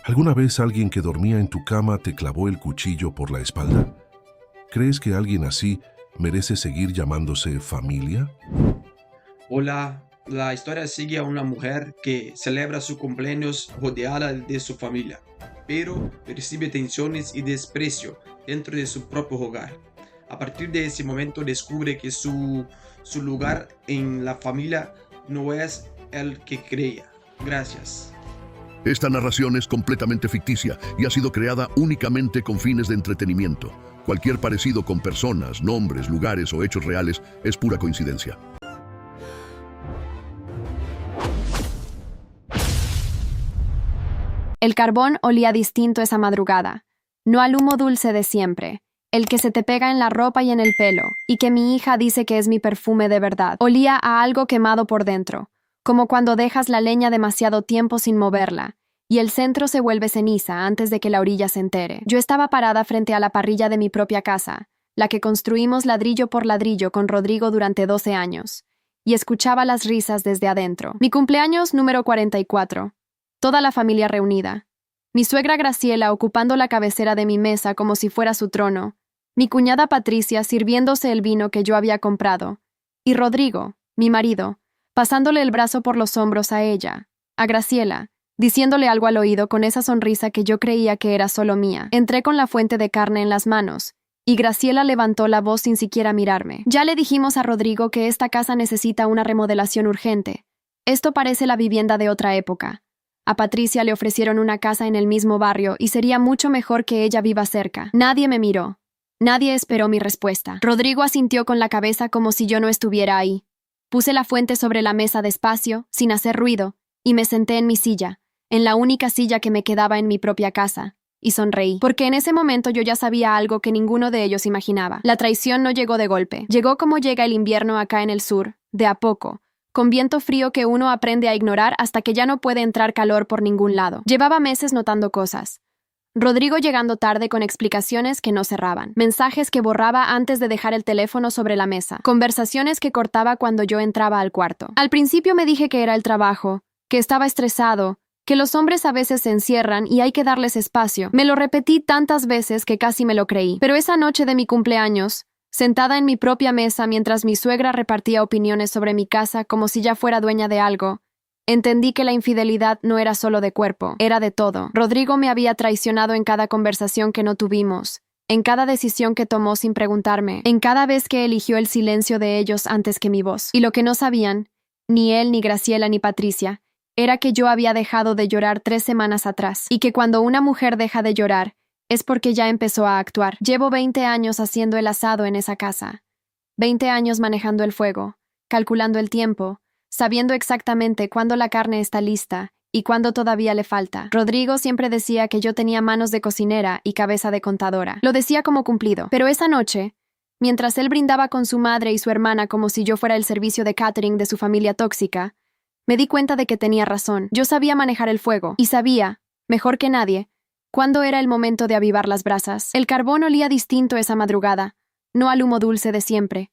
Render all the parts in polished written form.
¿Alguna vez alguien que dormía en tu cama te clavó el cuchillo por la espalda? ¿Crees que alguien así merece seguir llamándose familia? Hola, la historia sigue a una mujer que celebra su cumpleaños rodeada de su familia, pero recibe tensiones y desprecio dentro de su propio hogar. A partir de ese momento descubre que su lugar en la familia no es el que creía. Gracias. Esta narración es completamente ficticia y ha sido creada únicamente con fines de entretenimiento. Cualquier parecido con personas, nombres, lugares o hechos reales es pura coincidencia. El carbón olía distinto esa madrugada, no al humo dulce de siempre, el que se te pega en la ropa y en el pelo, y que mi hija dice que es mi perfume de verdad. Olía a algo quemado por dentro, como cuando dejas la leña demasiado tiempo sin moverla, y el centro se vuelve ceniza antes de que la orilla se entere. Yo estaba parada frente a la parrilla de mi propia casa, la que construimos ladrillo por ladrillo con Rodrigo durante 12 años, y escuchaba las risas desde adentro. Mi cumpleaños número 44. Toda la familia reunida. Mi suegra Graciela ocupando la cabecera de mi mesa como si fuera su trono, mi cuñada Patricia sirviéndose el vino que yo había comprado, y Rodrigo, mi marido, pasándole el brazo por los hombros a ella, a Graciela, diciéndole algo al oído con esa sonrisa que yo creía que era solo mía. Entré con la fuente de carne en las manos, y Graciela levantó la voz sin siquiera mirarme. Ya le dijimos a Rodrigo que esta casa necesita una remodelación urgente. Esto parece la vivienda de otra época. A Patricia le ofrecieron una casa en el mismo barrio y sería mucho mejor que ella viva cerca. Nadie me miró. Nadie esperó mi respuesta. Rodrigo asintió con la cabeza como si yo no estuviera ahí. Puse la fuente sobre la mesa despacio, sin hacer ruido, y me senté en mi silla, en la única silla que me quedaba en mi propia casa, y sonreí, porque en ese momento yo ya sabía algo que ninguno de ellos imaginaba. La traición no llegó de golpe. Llegó como llega el invierno acá en el sur, de a poco, con viento frío que uno aprende a ignorar hasta que ya no puede entrar calor por ningún lado. Llevaba meses notando cosas. Rodrigo llegando tarde con explicaciones que no cerraban, mensajes que borraba antes de dejar el teléfono sobre la mesa, conversaciones que cortaba cuando yo entraba al cuarto. Al principio me dije que era el trabajo, que estaba estresado, que los hombres a veces se encierran y hay que darles espacio. Me lo repetí tantas veces que casi me lo creí. Pero esa noche de mi cumpleaños, sentada en mi propia mesa mientras mi suegra repartía opiniones sobre mi casa como si ya fuera dueña de algo, entendí que la infidelidad no era solo de cuerpo, era de todo. Rodrigo me había traicionado en cada conversación que no tuvimos, en cada decisión que tomó sin preguntarme, en cada vez que eligió el silencio de ellos antes que mi voz. Y lo que no sabían, ni él, ni Graciela, ni Patricia, era que yo había dejado de llorar 3 semanas atrás, y que cuando una mujer deja de llorar, es porque ya empezó a actuar. Llevo 20 años haciendo el asado en esa casa. 20 años manejando el fuego, calculando el tiempo, sabiendo exactamente cuándo la carne está lista y cuándo todavía le falta. Rodrigo siempre decía que yo tenía manos de cocinera y cabeza de contadora. Lo decía como cumplido. Pero esa noche, mientras él brindaba con su madre y su hermana como si yo fuera el servicio de catering de su familia tóxica, me di cuenta de que tenía razón. Yo sabía manejar el fuego y sabía, mejor que nadie, cuándo era el momento de avivar las brasas. El carbón olía distinto esa madrugada, no al humo dulce de siempre,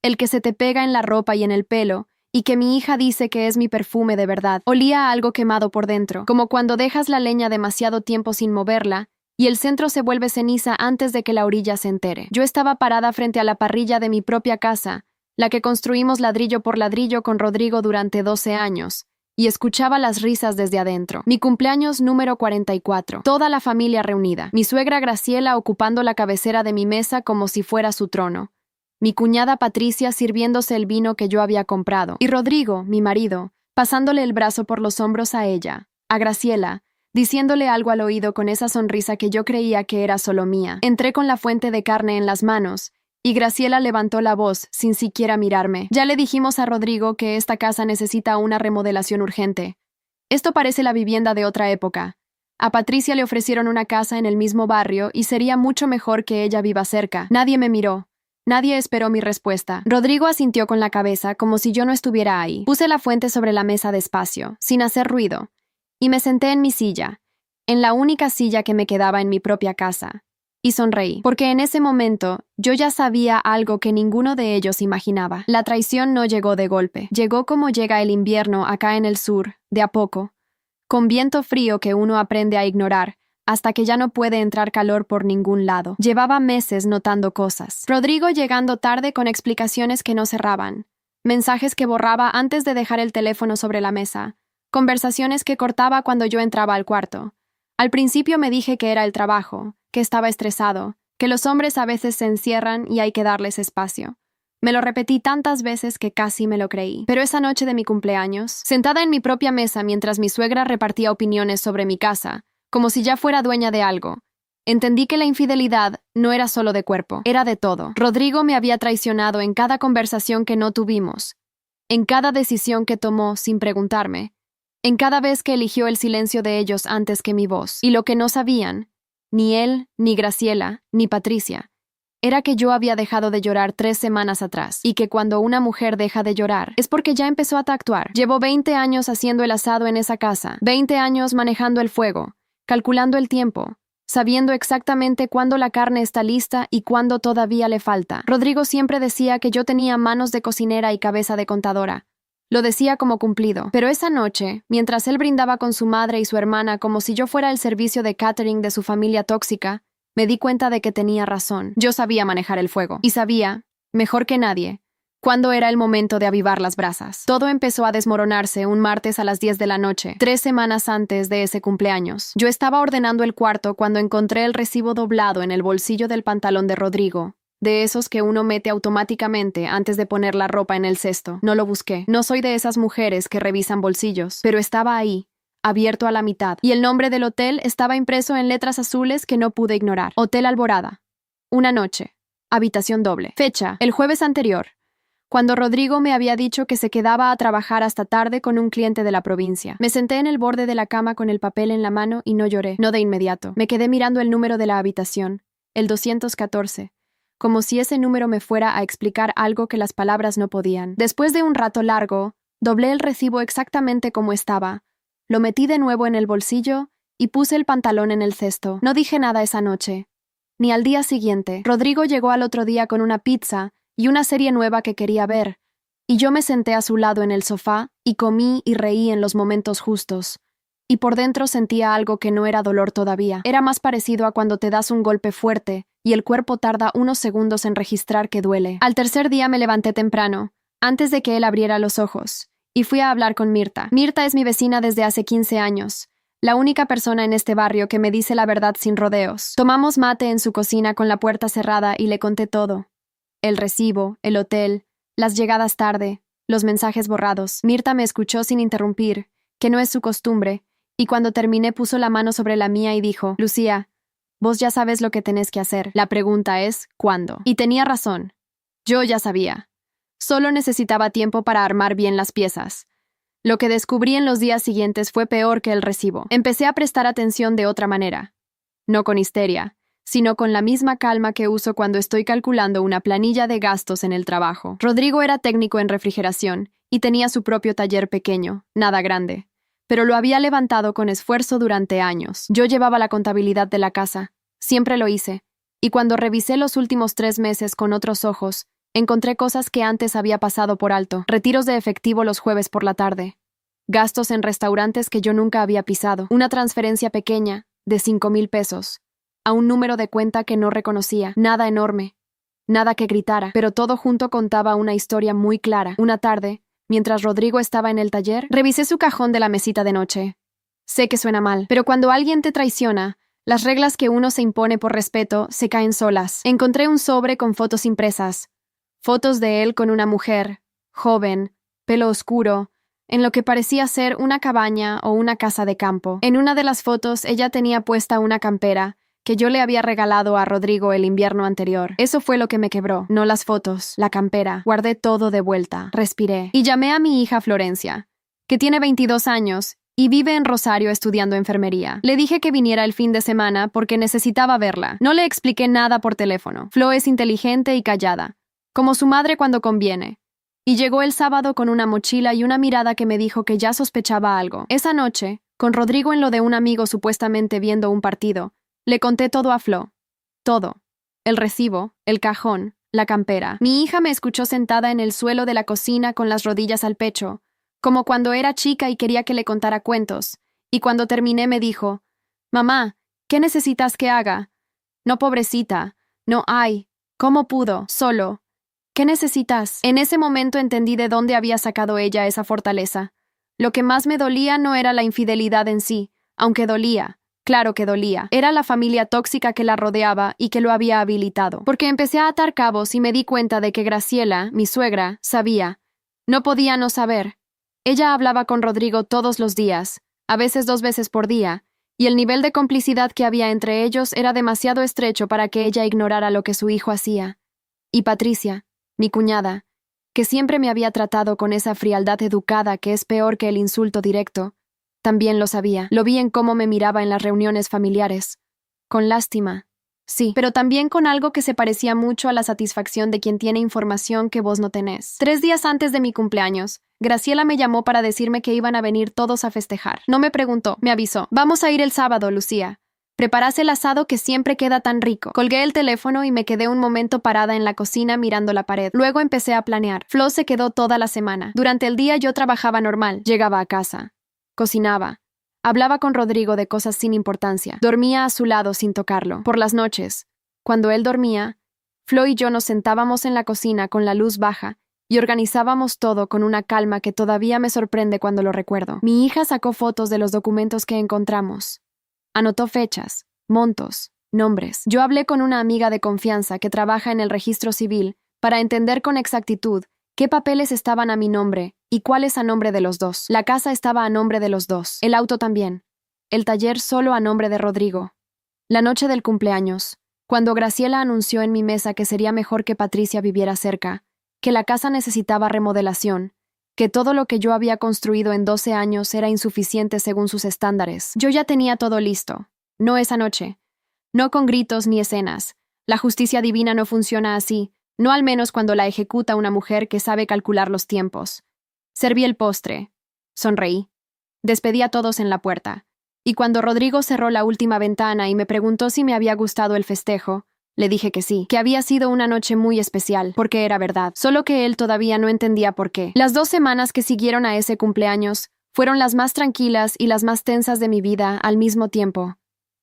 el que se te pega en la ropa y en el pelo, y que mi hija dice que es mi perfume de verdad. Olía a algo quemado por dentro, como cuando dejas la leña demasiado tiempo sin moverla, y el centro se vuelve ceniza antes de que la orilla se entere. Yo estaba parada frente a la parrilla de mi propia casa, la que construimos ladrillo por ladrillo con Rodrigo durante 12 años, y escuchaba las risas desde adentro. Mi cumpleaños número 44. Toda la familia reunida. Mi suegra Graciela ocupando la cabecera de mi mesa como si fuera su trono. Mi cuñada Patricia sirviéndose el vino que yo había comprado. Y Rodrigo, mi marido, pasándole el brazo por los hombros a ella, a Graciela, diciéndole algo al oído con esa sonrisa que yo creía que era solo mía. Entré con la fuente de carne en las manos, y Graciela levantó la voz sin siquiera mirarme. Ya le dijimos a Rodrigo que esta casa necesita una remodelación urgente. Esto parece la vivienda de otra época. A Patricia le ofrecieron una casa en el mismo barrio y sería mucho mejor que ella viva cerca. Nadie me miró. Nadie esperó mi respuesta. Rodrigo asintió con la cabeza como si yo no estuviera ahí. Puse la fuente sobre la mesa despacio, sin hacer ruido, y me senté en mi silla, en la única silla que me quedaba en mi propia casa. Y sonreí, porque en ese momento yo ya sabía algo que ninguno de ellos imaginaba. La traición no llegó de golpe, llegó como llega el invierno acá en el sur, de a poco, con viento frío que uno aprende a ignorar, hasta que ya no puede entrar calor por ningún lado. Llevaba meses notando cosas. Rodrigo llegando tarde con explicaciones que no cerraban, mensajes que borraba antes de dejar el teléfono sobre la mesa, conversaciones que cortaba cuando yo entraba al cuarto. Al principio me dije que era el trabajo, que estaba estresado, que los hombres a veces se encierran y hay que darles espacio. Me lo repetí tantas veces que casi me lo creí. Pero esa noche de mi cumpleaños, sentada en mi propia mesa mientras mi suegra repartía opiniones sobre mi casa, como si ya fuera dueña de algo, entendí que la infidelidad no era solo de cuerpo, era de todo. Rodrigo me había traicionado en cada conversación que no tuvimos, en cada decisión que tomó sin preguntarme, en cada vez que eligió el silencio de ellos antes que mi voz. Y lo que no sabían, ni él, ni Graciela, ni Patricia, era que yo había dejado de llorar 3 semanas atrás, y que cuando una mujer deja de llorar es porque ya empezó a actuar. Llevo 20 años haciendo el asado en esa casa, 20 años manejando el fuego, calculando el tiempo, sabiendo exactamente cuándo la carne está lista y cuándo todavía le falta. Rodrigo siempre decía que yo tenía manos de cocinera y cabeza de contadora. Lo decía como cumplido. Pero esa noche, mientras él brindaba con su madre y su hermana como si yo fuera el servicio de catering de su familia tóxica, me di cuenta de que tenía razón. Yo sabía manejar el fuego. Y sabía, mejor que nadie, cuándo era el momento de avivar las brasas. Todo empezó a desmoronarse un martes a las 10 de la noche, 3 semanas antes de ese cumpleaños. Yo estaba ordenando el cuarto cuando encontré el recibo doblado en el bolsillo del pantalón de Rodrigo, de esos que uno mete automáticamente antes de poner la ropa en el cesto. No lo busqué. No soy de esas mujeres que revisan bolsillos, pero estaba ahí, abierto a la mitad, y el nombre del hotel estaba impreso en letras azules que no pude ignorar. Hotel Alborada. Una noche. Habitación doble. Fecha: el jueves anterior, cuando Rodrigo me había dicho que se quedaba a trabajar hasta tarde con un cliente de la provincia. Me senté en el borde de la cama con el papel en la mano y no lloré, no de inmediato. Me quedé mirando el número de la habitación, el 214, como si ese número me fuera a explicar algo que las palabras no podían. Después de un rato largo, doblé el recibo exactamente como estaba, lo metí de nuevo en el bolsillo y puse el pantalón en el cesto. No dije nada esa noche, ni al día siguiente. Rodrigo llegó al otro día con una pizza y una serie nueva que quería ver, y yo me senté a su lado en el sofá y comí y reí en los momentos justos. Y por dentro sentía algo que no era dolor todavía. Era más parecido a cuando te das un golpe fuerte y el cuerpo tarda unos segundos en registrar que duele. Al tercer día me levanté temprano, antes de que él abriera los ojos, y fui a hablar con Mirta. Mirta es mi vecina desde hace 15 años, la única persona en este barrio que me dice la verdad sin rodeos. Tomamos mate en su cocina con la puerta cerrada y le conté todo. El recibo, el hotel, las llegadas tarde, los mensajes borrados. Mirta me escuchó sin interrumpir, que no es su costumbre, y cuando terminé puso la mano sobre la mía y dijo: Lucía, vos ya sabes lo que tenés que hacer. La pregunta es, ¿cuándo? Y tenía razón. Yo ya sabía. Solo necesitaba tiempo para armar bien las piezas. Lo que descubrí en los días siguientes fue peor que el recibo. Empecé a prestar atención de otra manera. No con histeria, sino con la misma calma que uso cuando estoy calculando una planilla de gastos en el trabajo. Rodrigo era técnico en refrigeración y tenía su propio taller pequeño, nada grande, pero lo había levantado con esfuerzo durante años. Yo llevaba la contabilidad de la casa, siempre lo hice, y cuando revisé los últimos 3 meses con otros ojos, encontré cosas que antes había pasado por alto. Retiros de efectivo los jueves por la tarde, gastos en restaurantes que yo nunca había pisado, una transferencia pequeña, de 5,000 pesos, a un número de cuenta que no reconocía. Nada enorme, nada que gritara, pero todo junto contaba una historia muy clara. Una tarde, mientras Rodrigo estaba en el taller, revisé su cajón de la mesita de noche. Sé que suena mal, pero cuando alguien te traiciona, las reglas que uno se impone por respeto se caen solas. Encontré un sobre con fotos impresas. Fotos de él con una mujer, joven, pelo oscuro, en lo que parecía ser una cabaña o una casa de campo. En una de las fotos ella tenía puesta una campera que yo le había regalado a Rodrigo el invierno anterior. Eso fue lo que me quebró, no las fotos, la campera. Guardé todo de vuelta, respiré, y llamé a mi hija Florencia, que tiene 22 años y vive en Rosario estudiando enfermería. Le dije que viniera el fin de semana porque necesitaba verla. No le expliqué nada por teléfono. Flo es inteligente y callada, como su madre cuando conviene. Y llegó el sábado con una mochila y una mirada que me dijo que ya sospechaba algo. Esa noche, con Rodrigo en lo de un amigo supuestamente viendo un partido, le conté todo a Flo. Todo. El recibo, el cajón, la campera. Mi hija me escuchó sentada en el suelo de la cocina con las rodillas al pecho, como cuando era chica y quería que le contara cuentos, Y cuando terminé me dijo, «Mamá, ¿qué necesitas que haga?» «No, pobrecita. No hay. ¿Cómo pudo? Solo. ¿Qué necesitas?» En ese momento entendí de dónde había sacado ella esa fortaleza. Lo que más me dolía no era la infidelidad en sí, aunque dolía. Claro que dolía. Era la familia tóxica que la rodeaba y que lo había habilitado. Porque empecé a atar cabos y me di cuenta de que Graciela, mi suegra, sabía. No podía no saber. Ella hablaba con Rodrigo todos los días, a veces 2 veces por día, y el nivel de complicidad que había entre ellos era demasiado estrecho para que ella ignorara lo que su hijo hacía. Y Patricia, mi cuñada, que siempre me había tratado con esa frialdad educada que es peor que el insulto directo, también lo sabía. Lo vi en cómo me miraba en las reuniones familiares. Con lástima. Sí, pero también con algo que se parecía mucho a la satisfacción de quien tiene información que vos no tenés. 3 días antes de mi cumpleaños, Graciela me llamó para decirme que iban a venir todos a festejar. No me preguntó, me avisó. «Vamos a ir el sábado, Lucía. Preparás el asado que siempre queda tan rico». Colgué el teléfono y me quedé un momento parada en la cocina mirando la pared. Luego empecé a planear. Flo se quedó toda la semana. Durante el día yo trabajaba normal. Llegaba a casa. Cocinaba. Hablaba con Rodrigo de cosas sin importancia. Dormía a su lado sin tocarlo. Por las noches, cuando él dormía, Flo y yo nos sentábamos en la cocina con la luz baja y organizábamos todo con una calma que todavía me sorprende cuando lo recuerdo. Mi hija sacó fotos de los documentos que encontramos. Anotó fechas, montos, nombres. Yo hablé con una amiga de confianza que trabaja en el registro civil para entender con exactitud qué papeles estaban a mi nombre y cuáles a nombre de los dos. La casa estaba a nombre de los dos, el auto también, el taller solo a nombre de Rodrigo. La noche del cumpleaños, cuando Graciela anunció en mi mesa que sería mejor que Patricia viviera cerca, que la casa necesitaba remodelación, que todo lo que yo había construido en 12 años era insuficiente según sus estándares. Yo ya tenía todo listo. No esa noche. No con gritos ni escenas. La justicia divina no funciona así, no al menos cuando la ejecuta una mujer que sabe calcular los tiempos. Serví el postre. Sonreí. Despedí a todos en la puerta. Y cuando Rodrigo cerró la última ventana y me preguntó si me había gustado el festejo, le dije que sí, que había sido una noche muy especial, porque era verdad, solo que él todavía no entendía por qué. Las 2 semanas que siguieron a ese cumpleaños fueron las más tranquilas y las más tensas de mi vida al mismo tiempo.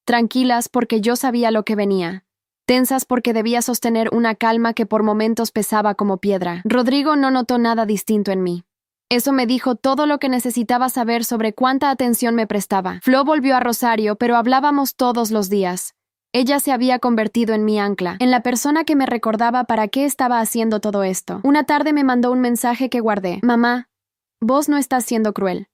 Tranquilas porque yo sabía lo que venía. Tensas porque debía sostener una calma que por momentos pesaba como piedra. Rodrigo no notó nada distinto en mí. Eso me dijo todo lo que necesitaba saber sobre cuánta atención me prestaba. Flo volvió a Rosario, pero hablábamos todos los días. Ella se había convertido en mi ancla, en la persona que me recordaba para qué estaba haciendo todo esto. Una tarde me mandó un mensaje que guardé. «Mamá, vos no estás siendo cruel.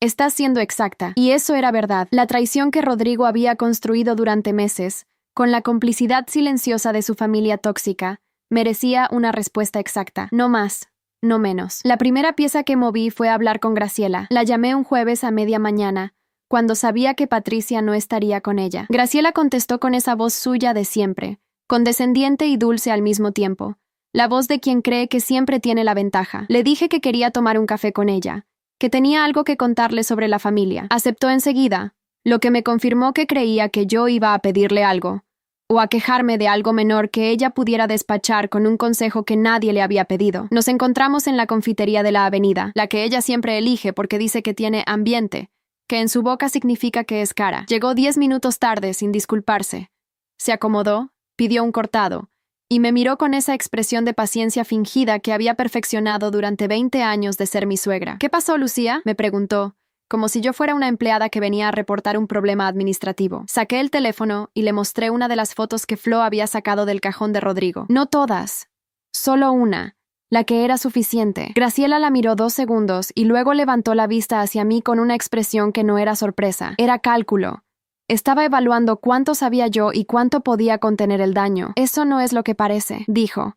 Estás siendo exacta». Y eso era verdad. La traición que Rodrigo había construido durante meses, con la complicidad silenciosa de su familia tóxica, merecía una respuesta exacta. No más, no menos. La primera pieza que moví fue hablar con Graciela. La llamé un jueves a media mañana, cuando sabía que Patricia no estaría con ella. Graciela contestó con esa voz suya de siempre, condescendiente y dulce al mismo tiempo, la voz de quien cree que siempre tiene la ventaja. Le dije que quería tomar un café con ella, que tenía algo que contarle sobre la familia. Aceptó enseguida, lo que me confirmó que creía que yo iba a pedirle algo, o a quejarme de algo menor que ella pudiera despachar con un consejo que nadie le había pedido. Nos encontramos en la confitería de la avenida, la que ella siempre elige porque dice que tiene ambiente, que en su boca significa que es cara. Llegó 10 minutos tarde sin disculparse. Se acomodó, pidió un cortado, y me miró con esa expresión de paciencia fingida que había perfeccionado durante 20 años de ser mi suegra. «¿Qué pasó, Lucía?», me preguntó, como si yo fuera una empleada que venía a reportar un problema administrativo. Saqué el teléfono y le mostré una de las fotos que Flo había sacado del cajón de Rodrigo. No todas, solo una, la que era suficiente. Graciela la miró 2 segundos y luego levantó la vista hacia mí con una expresión que no era sorpresa, era cálculo. Estaba evaluando cuánto sabía yo y cuánto podía contener el daño. «Eso no es lo que parece», dijo,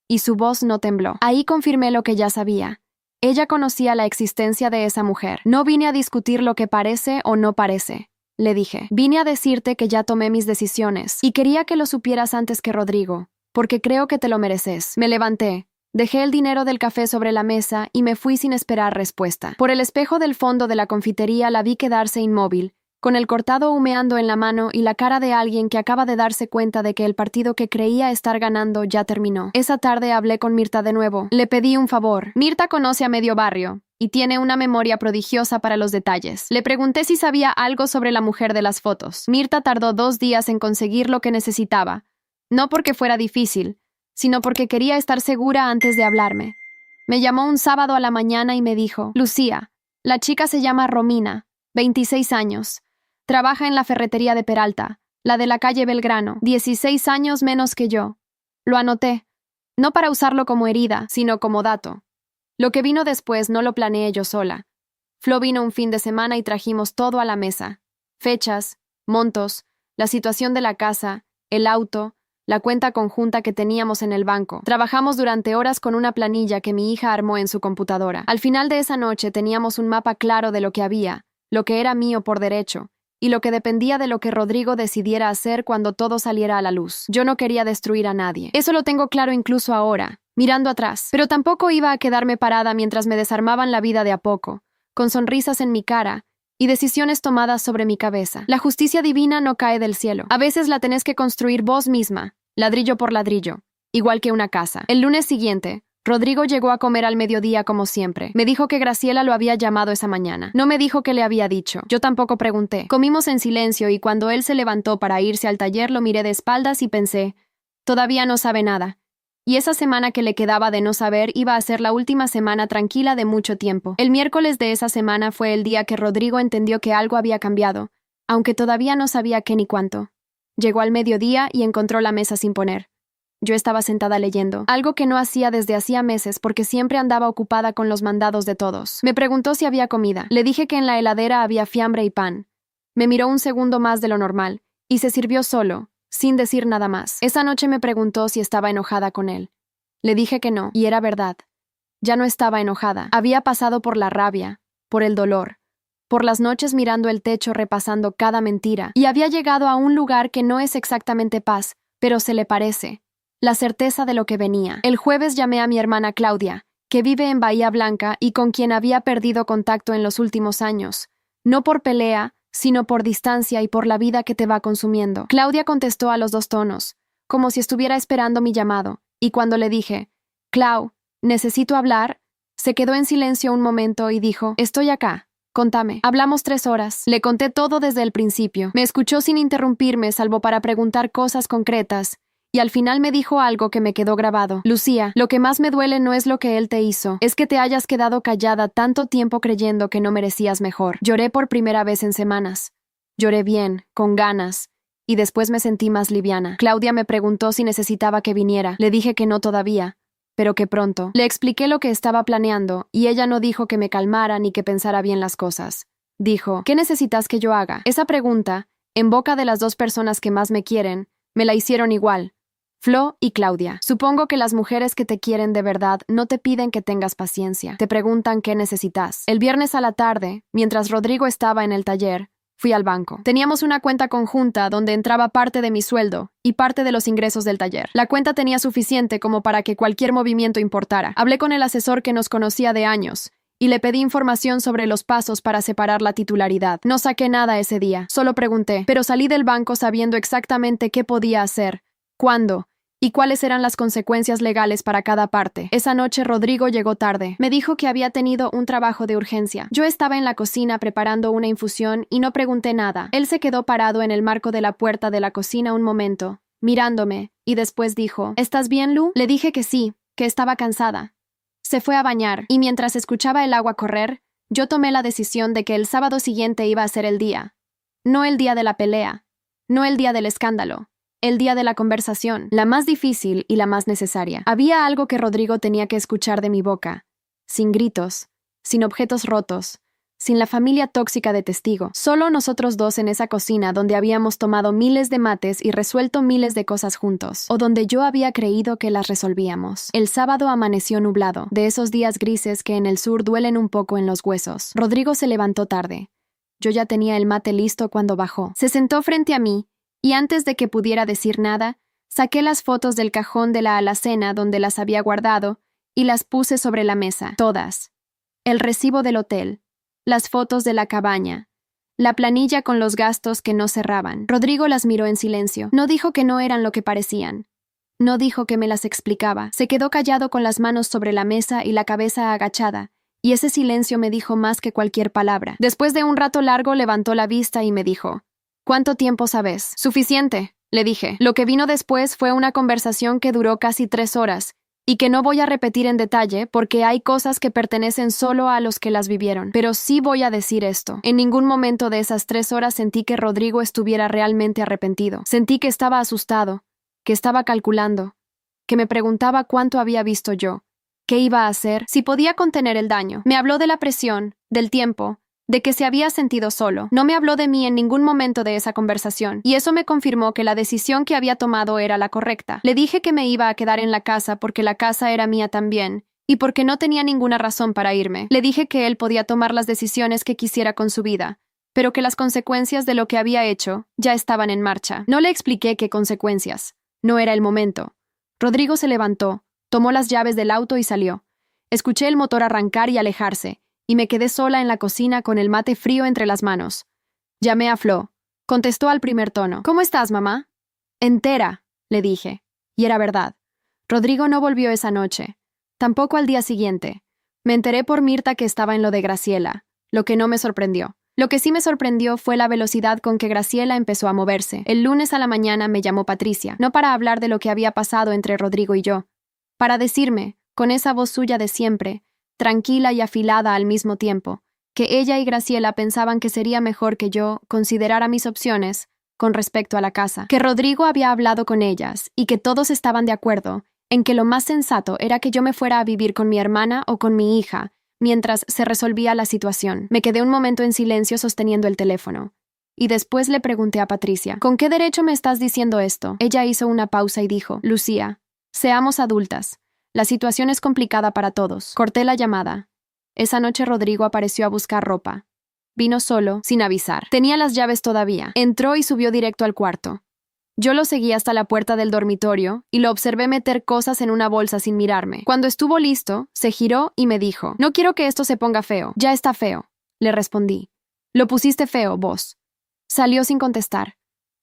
y su voz no tembló. Ahí confirmé lo que ya sabía. Ella conocía la existencia de esa mujer. «No vine a discutir lo que parece o no parece», le dije. «Vine a decirte que ya tomé mis decisiones y quería que lo supieras antes que Rodrigo, porque creo que te lo mereces». Me levanté. Dejé el dinero del café sobre la mesa y me fui sin esperar respuesta. Por el espejo del fondo de la confitería la vi quedarse inmóvil, con el cortado humeando en la mano y la cara de alguien que acaba de darse cuenta de que el partido que creía estar ganando ya terminó. Esa tarde hablé con Mirta de nuevo. Le pedí un favor. Mirta conoce a medio barrio. y tiene una memoria prodigiosa para los detalles. Le pregunté si sabía algo sobre la mujer de las fotos. Mirta tardó 2 días en conseguir lo que necesitaba, no porque fuera difícil, sino porque quería estar segura antes de hablarme. Me llamó un sábado a la mañana y me dijo: Lucía, la chica se llama Romina, 26 años. Trabaja en la ferretería de Peralta, la de la calle Belgrano, 16 años menos que yo. Lo anoté, no para usarlo como herida, sino como dato. Lo que vino después no lo planeé yo sola. Flo vino un fin de semana y trajimos todo a la mesa. Fechas, montos, la situación de la casa, el auto, la cuenta conjunta que teníamos en el banco. Trabajamos durante horas con una planilla que mi hija armó en su computadora. Al final de esa noche teníamos un mapa claro de lo que había, lo que era mío por derecho, y lo que dependía de lo que Rodrigo decidiera hacer cuando todo saliera a la luz. Yo no quería destruir a nadie. Eso lo tengo claro incluso ahora, mirando atrás. Pero tampoco iba a quedarme parada mientras me desarmaban la vida de a poco, con sonrisas en mi cara y decisiones tomadas sobre mi cabeza. La justicia divina no cae del cielo. A veces la tenés que construir vos misma, ladrillo por ladrillo, igual que una casa. El lunes siguiente, Rodrigo llegó a comer al mediodía como siempre. Me dijo que Graciela lo había llamado esa mañana. No me dijo qué le había dicho. Yo tampoco pregunté. Comimos en silencio y cuando él se levantó para irse al taller lo miré de espaldas y pensé, todavía no sabe nada. Y esa semana que le quedaba de no saber iba a ser la última semana tranquila de mucho tiempo. El miércoles de esa semana fue el día que Rodrigo entendió que algo había cambiado, aunque todavía no sabía qué ni cuánto. Llegó al mediodía y encontró la mesa sin poner. Yo estaba sentada leyendo, algo que no hacía desde hacía meses porque siempre andaba ocupada con los mandados de todos. Me preguntó si había comida. Le dije que en la heladera había fiambre y pan. Me miró un segundo más de lo normal y se sirvió solo, sin decir nada más. Esa noche me preguntó si estaba enojada con él. Le dije que no, y era verdad. Ya no estaba enojada. Había pasado por la rabia, por el dolor, por las noches mirando el techo repasando cada mentira, y había llegado a un lugar que no es exactamente paz, pero se le parece. La certeza de lo que venía. El jueves llamé a mi hermana Claudia, que vive en Bahía Blanca y con quien había perdido contacto en los últimos años, no por pelea, sino por distancia y por la vida que te va consumiendo. Claudia contestó a los 2 tonos, como si estuviera esperando mi llamado, y cuando le dije, Clau, necesito hablar, se quedó en silencio un momento y dijo, estoy acá, contame. Hablamos 3 horas. Le conté todo desde el principio. Me escuchó sin interrumpirme salvo para preguntar cosas concretas, y al final me dijo algo que me quedó grabado. Lucía, lo que más me duele no es lo que él te hizo, es que te hayas quedado callada tanto tiempo creyendo que no merecías mejor. Lloré por primera vez en semanas. Lloré bien, con ganas, y después me sentí más liviana. Claudia me preguntó si necesitaba que viniera. Le dije que no todavía, pero que pronto. Le expliqué lo que estaba planeando, y ella no dijo que me calmara ni que pensara bien las cosas. Dijo, ¿qué necesitas que yo haga? Esa pregunta, en boca de las 2 personas que más me quieren, me la hicieron igual. Flo y Claudia. Supongo que las mujeres que te quieren de verdad no te piden que tengas paciencia. Te preguntan qué necesitas. El viernes a la tarde, mientras Rodrigo estaba en el taller, fui al banco. Teníamos una cuenta conjunta donde entraba parte de mi sueldo y parte de los ingresos del taller. La cuenta tenía suficiente como para que cualquier movimiento importara. Hablé con el asesor que nos conocía de años y le pedí información sobre los pasos para separar la titularidad. No saqué nada ese día, solo pregunté, pero salí del banco sabiendo exactamente qué podía hacer, cuándo y cuáles eran las consecuencias legales para cada parte. Esa noche Rodrigo llegó tarde. Me dijo que había tenido un trabajo de urgencia. Yo estaba en la cocina preparando una infusión y no pregunté nada. Él se quedó parado en el marco de la puerta de la cocina un momento, mirándome, y después dijo, ¿estás bien, Lu? Le dije que sí, que estaba cansada. Se fue a bañar, y mientras escuchaba el agua correr, yo tomé la decisión de que el sábado siguiente iba a ser el día. No el día de la pelea, no el día del escándalo. El día de la conversación, la más difícil y la más necesaria. Había algo que Rodrigo tenía que escuchar de mi boca, sin gritos, sin objetos rotos, sin la familia tóxica de testigo. Solo nosotros 2 en esa cocina donde habíamos tomado miles de mates y resuelto miles de cosas juntos, o donde yo había creído que las resolvíamos. El sábado amaneció nublado, de esos días grises que en el sur duelen un poco en los huesos. Rodrigo se levantó tarde. Yo ya tenía el mate listo cuando bajó. Se sentó frente a mí, y antes de que pudiera decir nada, saqué las fotos del cajón de la alacena donde las había guardado y las puse sobre la mesa, todas. El recibo del hotel, las fotos de la cabaña, la planilla con los gastos que no cerraban. Rodrigo las miró en silencio. No dijo que no eran lo que parecían. No dijo que me las explicaba. Se quedó callado con las manos sobre la mesa y la cabeza agachada, y ese silencio me dijo más que cualquier palabra. Después de un rato largo levantó la vista y me dijo, «¿Cuánto tiempo sabes?» «Suficiente», le dije. Lo que vino después fue una conversación que duró casi 3 horas, y que no voy a repetir en detalle porque hay cosas que pertenecen solo a los que las vivieron. Pero sí voy a decir esto. En ningún momento de esas 3 horas sentí que Rodrigo estuviera realmente arrepentido. Sentí que estaba asustado, que estaba calculando, que me preguntaba cuánto había visto yo, qué iba a hacer, si podía contener el daño. Me habló de la presión, del tiempo, de que se había sentido solo. No me habló de mí en ningún momento de esa conversación, y eso me confirmó que la decisión que había tomado era la correcta. Le dije que me iba a quedar en la casa porque la casa era mía también, y porque no tenía ninguna razón para irme. Le dije que él podía tomar las decisiones que quisiera con su vida, pero que las consecuencias de lo que había hecho ya estaban en marcha. No le expliqué qué consecuencias. No era el momento. Rodrigo se levantó, tomó las llaves del auto y salió. Escuché el motor arrancar y alejarse, y me quedé sola en la cocina con el mate frío entre las manos. Llamé a Flo. Contestó al primer tono. «¿Cómo estás, mamá?» «Entera», le dije. Y era verdad. Rodrigo no volvió esa noche. Tampoco al día siguiente. Me enteré por Mirta que estaba en lo de Graciela, lo que no me sorprendió. Lo que sí me sorprendió fue la velocidad con que Graciela empezó a moverse. El lunes a la mañana me llamó Patricia, no para hablar de lo que había pasado entre Rodrigo y yo, para decirme, con esa voz suya de siempre, tranquila y afilada al mismo tiempo, que ella y Graciela pensaban que sería mejor que yo considerara mis opciones con respecto a la casa, que Rodrigo había hablado con ellas y que todos estaban de acuerdo en que lo más sensato era que yo me fuera a vivir con mi hermana o con mi hija, mientras se resolvía la situación. Me quedé un momento en silencio sosteniendo el teléfono, y después le pregunté a Patricia, «¿Con qué derecho me estás diciendo esto?» Ella hizo una pausa y dijo, «Lucía, seamos adultas. La situación es complicada para todos». Corté la llamada. Esa noche Rodrigo apareció a buscar ropa. Vino solo, sin avisar. Tenía las llaves todavía. Entró y subió directo al cuarto. Yo lo seguí hasta la puerta del dormitorio y lo observé meter cosas en una bolsa sin mirarme. Cuando estuvo listo, se giró y me dijo, «No quiero que esto se ponga feo». «Ya está feo», le respondí. «Lo pusiste feo, vos». Salió sin contestar.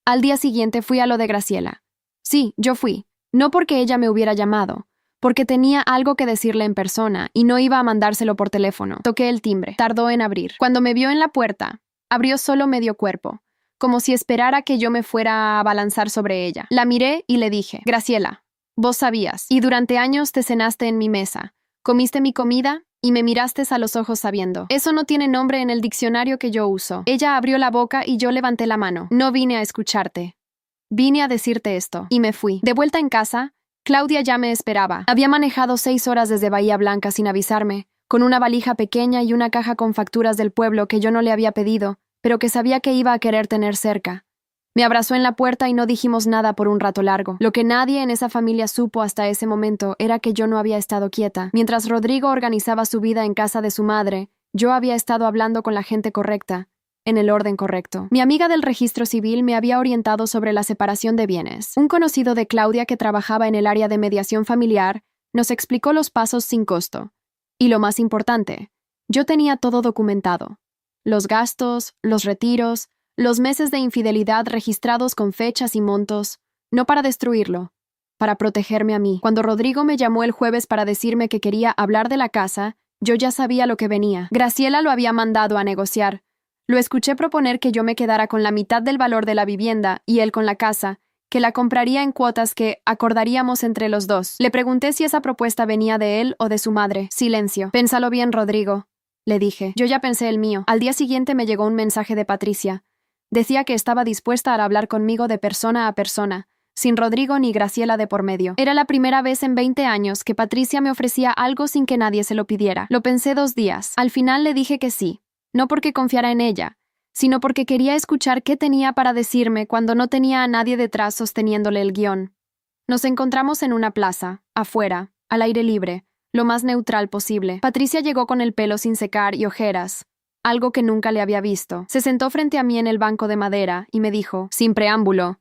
Al día siguiente fui a lo de Graciela. Sí, yo fui. No porque ella me hubiera llamado, porque tenía algo que decirle en persona y no iba a mandárselo por teléfono. Toqué el timbre. Tardó en abrir. Cuando me vio en la puerta, abrió solo medio cuerpo, como si esperara que yo me fuera a abalanzar sobre ella. La miré y le dije, «Graciela, vos sabías, y durante años te cenaste en mi mesa, comiste mi comida y me miraste a los ojos sabiendo. Eso no tiene nombre en el diccionario que yo uso». Ella abrió la boca y yo levanté la mano. «No vine a escucharte. Vine a decirte esto». Y me fui. De vuelta en casa, Claudia ya me esperaba. Había manejado 6 horas desde Bahía Blanca sin avisarme, con una valija pequeña y una caja con facturas del pueblo que yo no le había pedido, pero que sabía que iba a querer tener cerca. Me abrazó en la puerta y no dijimos nada por un rato largo. Lo que nadie en esa familia supo hasta ese momento era que yo no había estado quieta. Mientras Rodrigo organizaba su vida en casa de su madre, yo había estado hablando con la gente correcta, en el orden correcto. Mi amiga del registro civil me había orientado sobre la separación de bienes. Un conocido de Claudia que trabajaba en el área de mediación familiar nos explicó los pasos sin costo. Y lo más importante, yo tenía todo documentado. Los gastos, los retiros, los meses de infidelidad registrados con fechas y montos, no para destruirlo, para protegerme a mí. Cuando Rodrigo me llamó el jueves para decirme que quería hablar de la casa, yo ya sabía lo que venía. Graciela lo había mandado a negociar. Lo escuché proponer que yo me quedara con la mitad del valor de la vivienda y él con la casa, que la compraría en cuotas que acordaríamos entre los dos. Le pregunté si esa propuesta venía de él o de su madre. Silencio. «Pénsalo bien, Rodrigo», le dije. Yo ya pensé el mío. Al día siguiente me llegó un mensaje de Patricia. Decía que estaba dispuesta a hablar conmigo de persona a persona, sin Rodrigo ni Graciela de por medio. Era la primera vez en 20 años que Patricia me ofrecía algo sin que nadie se lo pidiera. Lo pensé 2 días. Al final le dije que sí. No porque confiara en ella, sino porque quería escuchar qué tenía para decirme cuando no tenía a nadie detrás sosteniéndole el guión. Nos encontramos en una plaza, afuera, al aire libre, lo más neutral posible. Patricia llegó con el pelo sin secar y ojeras, algo que nunca le había visto. Se sentó frente a mí en el banco de madera y me dijo, sin preámbulo,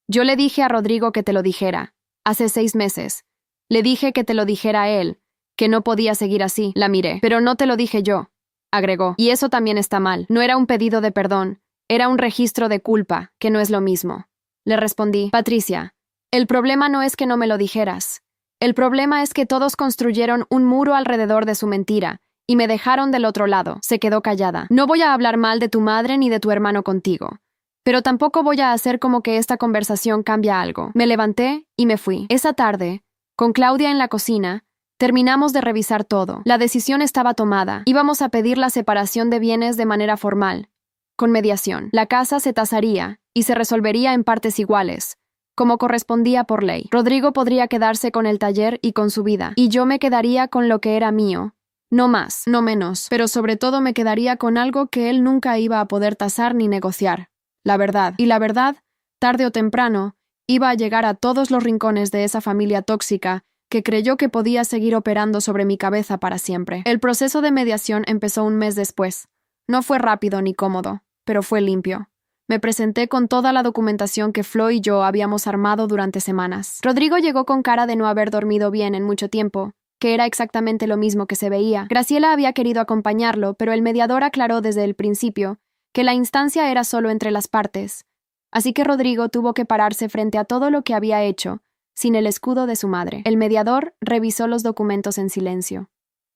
«Yo le dije a Rodrigo que te lo dijera, hace 6 meses. Le dije que te lo dijera a él, que no podía seguir así». La miré. «Pero no te lo dije yo», agregó, «y eso también está mal. No era un pedido de perdón, era un registro de culpa, que no es lo mismo». Le respondí, «Patricia, el problema no es que no me lo dijeras. El problema es que todos construyeron un muro alrededor de su mentira, y me dejaron del otro lado. Se quedó callada. No voy a hablar mal de tu madre ni de tu hermano contigo, pero tampoco voy a hacer como que esta conversación cambia algo. Me levanté y me fui. Esa tarde, con Claudia en la cocina, terminamos de revisar todo. La decisión estaba tomada. Íbamos a pedir la separación de bienes de manera formal, con mediación. La casa se tasaría y se resolvería en partes iguales, como correspondía por ley. Rodrigo podría quedarse con el taller y con su vida, y yo me quedaría con lo que era mío. No más, no menos, pero sobre todo me quedaría con algo que él nunca iba a poder tasar ni negociar. La verdad. Y la verdad, tarde o temprano, iba a llegar a todos los rincones de esa familia tóxica que creyó que podía seguir operando sobre mi cabeza para siempre. El proceso de mediación empezó un mes después. No fue rápido ni cómodo, pero fue limpio. Me presenté con toda la documentación que Flo y yo habíamos armado durante semanas. Rodrigo llegó con cara de no haber dormido bien en mucho tiempo, que era exactamente lo mismo que se veía. Graciela había querido acompañarlo, pero el mediador aclaró desde el principio que la instancia era solo entre las partes, así que Rodrigo tuvo que pararse frente a todo lo que había hecho, sin el escudo de su madre. El mediador revisó los documentos en silencio.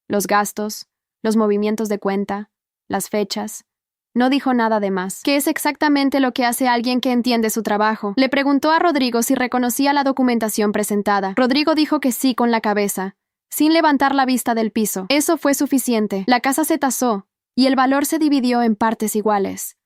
Los gastos, los movimientos de cuenta, las fechas. No dijo nada de más. ¿Qué es exactamente lo que hace alguien que entiende su trabajo? Le preguntó a Rodrigo si reconocía la documentación presentada. Rodrigo dijo que sí con la cabeza, sin levantar la vista del piso. Eso fue suficiente. La casa se tasó, y el valor se dividió en partes iguales.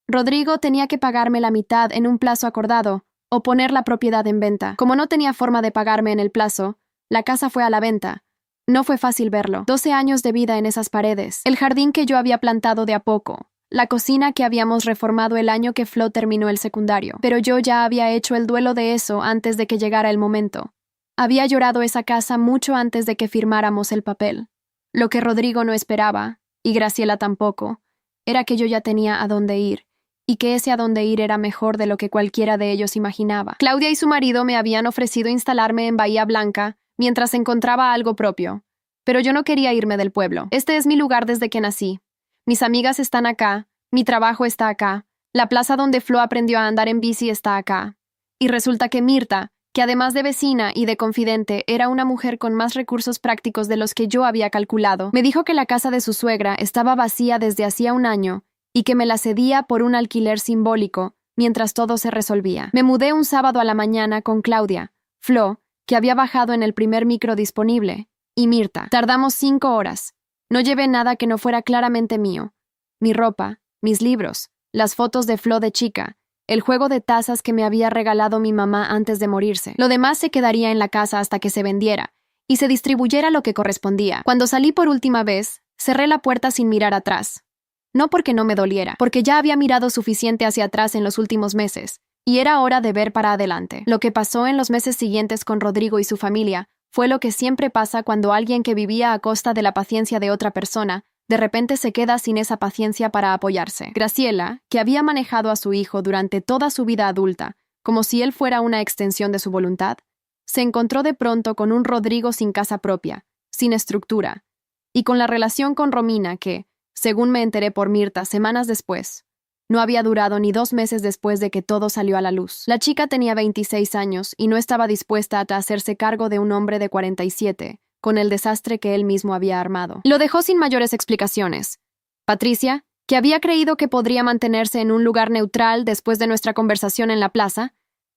Rodrigo tenía que pagarme la mitad en un plazo acordado, o poner la propiedad en venta. Como no tenía forma de pagarme en el plazo, la casa fue a la venta. No fue fácil verlo. 12 años de vida en esas paredes. El jardín que yo había plantado de a poco. La cocina que habíamos reformado el año que Flo terminó el secundario. Pero yo ya había hecho el duelo de eso antes de que llegara el momento. Había llorado esa casa mucho antes de que firmáramos el papel. Lo que Rodrigo no esperaba, y Graciela tampoco, era que yo ya tenía a dónde ir, y que ese a dónde ir era mejor de lo que cualquiera de ellos imaginaba. Claudia y su marido me habían ofrecido instalarme en Bahía Blanca mientras encontraba algo propio, pero yo no quería irme del pueblo. Este es mi lugar desde que nací. Mis amigas están acá, mi trabajo está acá, la plaza donde Flo aprendió a andar en bici está acá. Y resulta que Mirta, que además de vecina y de confidente, era una mujer con más recursos prácticos de los que yo había calculado, me dijo que la casa de su suegra estaba vacía desde hacía un año y que me la cedía por un alquiler simbólico mientras todo se resolvía. Me mudé un sábado a la mañana con Claudia, Flo, que había bajado en el primer micro disponible, y Mirta. Tardamos 5 horas. No llevé nada que no fuera claramente mío. Mi ropa, mis libros, las fotos de Flo de chica, el juego de tazas que me había regalado mi mamá antes de morirse. Lo demás se quedaría en la casa hasta que se vendiera y se distribuyera lo que correspondía. Cuando salí por última vez, cerré la puerta sin mirar atrás. No porque no me doliera, porque ya había mirado suficiente hacia atrás en los últimos meses, y era hora de ver para adelante. Lo que pasó en los meses siguientes con Rodrigo y su familia fue lo que siempre pasa cuando alguien que vivía a costa de la paciencia de otra persona de repente se queda sin esa paciencia para apoyarse. Graciela, que había manejado a su hijo durante toda su vida adulta, como si él fuera una extensión de su voluntad, se encontró de pronto con un Rodrigo sin casa propia, sin estructura, y con la relación con Romina que, según me enteré por Mirta semanas después, no había durado ni 2 meses después de que todo salió a la luz. La chica tenía 26 años y no estaba dispuesta a hacerse cargo de un hombre de 47, con el desastre que él mismo había armado. Lo dejó sin mayores explicaciones. Patricia, que había creído que podría mantenerse en un lugar neutral después de nuestra conversación en la plaza,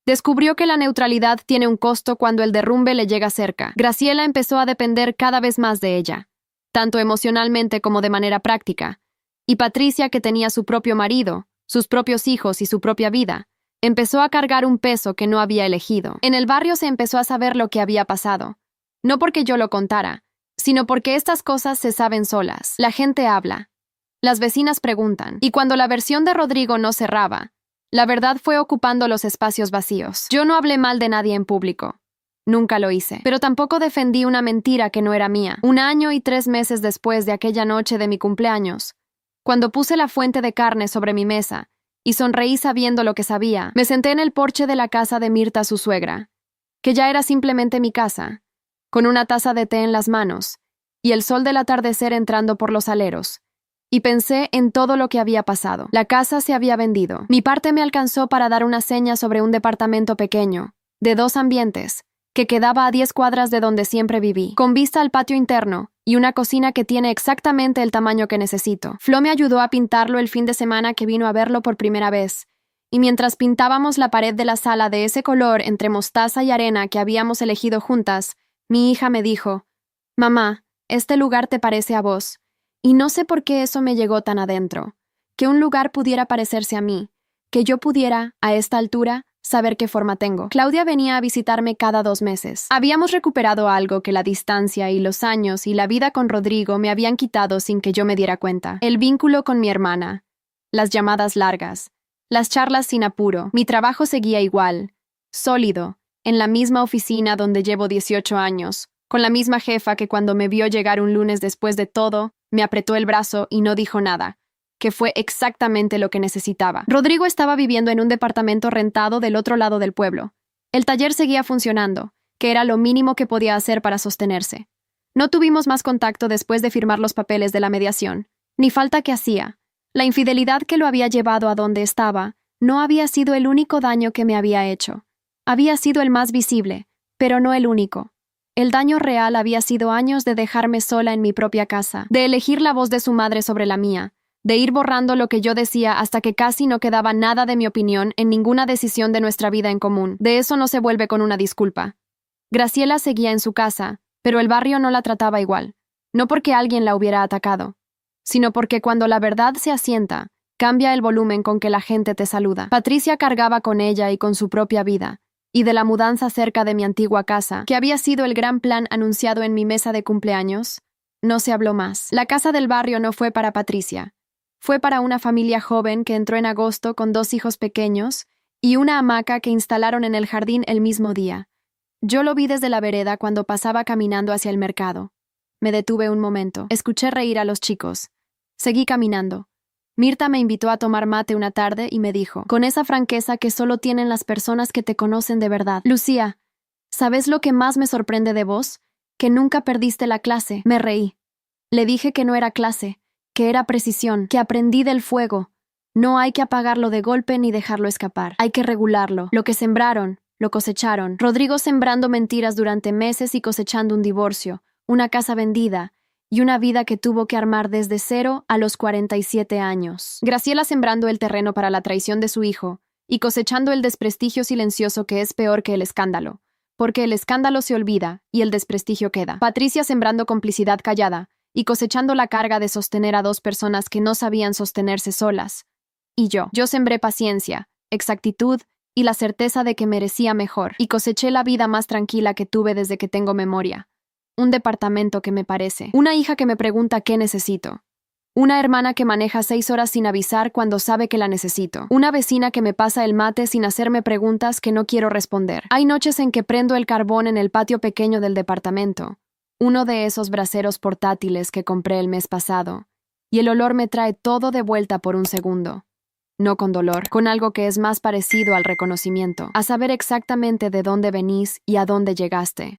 descubrió que la neutralidad tiene un costo cuando el derrumbe le llega cerca. Graciela empezó a depender cada vez más de ella, tanto emocionalmente como de manera práctica, y Patricia, que tenía su propio marido, sus propios hijos y su propia vida, empezó a cargar un peso que no había elegido. En el barrio se empezó a saber lo que había pasado. No porque yo lo contara, sino porque estas cosas se saben solas. La gente habla. Las vecinas preguntan. Y cuando la versión de Rodrigo no cerraba, la verdad fue ocupando los espacios vacíos. Yo no hablé mal de nadie en público. Nunca lo hice. Pero tampoco defendí una mentira que no era mía. 1 año y 3 meses después de aquella noche de mi cumpleaños, cuando puse la fuente de carne sobre mi mesa y sonreí sabiendo lo que sabía, me senté en el porche de la casa de Mirta, su suegra, que ya era simplemente mi casa, con una taza de té en las manos y el sol del atardecer entrando por los aleros, y pensé en todo lo que había pasado. La casa se había vendido. Mi parte me alcanzó para dar una seña sobre un departamento pequeño, de 2 ambientes, que quedaba a 10 cuadras de donde siempre viví, con vista al patio interno y una cocina que tiene exactamente el tamaño que necesito. Flo me ayudó a pintarlo el fin de semana que vino a verlo por primera vez, y mientras pintábamos la pared de la sala de ese color entre mostaza y arena que habíamos elegido juntas, mi hija me dijo: «Mamá, este lugar te parece a vos». Y no sé por qué eso me llegó tan adentro, que un lugar pudiera parecerse a mí, que yo pudiera, a esta altura, saber qué forma tengo. Claudia venía a visitarme cada 2 meses. Habíamos recuperado algo que la distancia y los años y la vida con Rodrigo me habían quitado sin que yo me diera cuenta. El vínculo con mi hermana, las llamadas largas, las charlas sin apuro. Mi trabajo seguía igual, sólido, en la misma oficina donde llevo 18 años, con la misma jefa que cuando me vio llegar un lunes después de todo, me apretó el brazo y no dijo nada, que fue exactamente lo que necesitaba. Rodrigo estaba viviendo en un departamento rentado del otro lado del pueblo. El taller seguía funcionando, que era lo mínimo que podía hacer para sostenerse. No tuvimos más contacto después de firmar los papeles de la mediación, ni falta que hacía. La infidelidad que lo había llevado a donde estaba no había sido el único daño que me había hecho. Había sido el más visible, pero no el único. El daño real había sido años de dejarme sola en mi propia casa, de elegir la voz de su madre sobre la mía, de ir borrando lo que yo decía hasta que casi no quedaba nada de mi opinión en ninguna decisión de nuestra vida en común. De eso no se vuelve con una disculpa. Graciela seguía en su casa, pero el barrio no la trataba igual, no porque alguien la hubiera atacado, sino porque cuando la verdad se asienta, cambia el volumen con que la gente te saluda. Patricia cargaba con ella y con su propia vida, y de la mudanza cerca de mi antigua casa, que había sido el gran plan anunciado en mi mesa de cumpleaños, no se habló más. La casa del barrio no fue para Patricia. Fue para una familia joven que entró en agosto con 2 hijos pequeños y una hamaca que instalaron en el jardín el mismo día. Yo lo vi desde la vereda cuando pasaba caminando hacia el mercado. Me detuve un momento. Escuché reír a los chicos. Seguí caminando. Mirta me invitó a tomar mate una tarde y me dijo, con esa franqueza que solo tienen las personas que te conocen de verdad: «Lucía, ¿sabes lo que más me sorprende de vos? Que nunca perdiste la clase». Me reí. Le dije que no era clase, que era precisión, que aprendí del fuego. No hay que apagarlo de golpe ni dejarlo escapar. Hay que regularlo. Lo que sembraron, lo cosecharon. Rodrigo sembrando mentiras durante meses y cosechando un divorcio, una casa vendida y una vida que tuvo que armar desde cero a los 47 años. Graciela sembrando el terreno para la traición de su hijo y cosechando el desprestigio silencioso que es peor que el escándalo, porque el escándalo se olvida y el desprestigio queda. Patricia sembrando complicidad callada y cosechando la carga de sostener a 2 personas que no sabían sostenerse solas. Y yo sembré paciencia, exactitud y la certeza de que merecía mejor, y coseché la vida más tranquila que tuve desde que tengo memoria. Un departamento que me parece, una hija que me pregunta qué necesito, una hermana que maneja 6 horas sin avisar cuando sabe que la necesito, una vecina que me pasa el mate sin hacerme preguntas que no quiero responder. Hay noches en que prendo el carbón en el patio pequeño del departamento, uno de esos braseros portátiles que compré el mes pasado, y el olor me trae todo de vuelta por un segundo. No con dolor, con algo que es más parecido al reconocimiento, a saber exactamente de dónde venís y a dónde llegaste.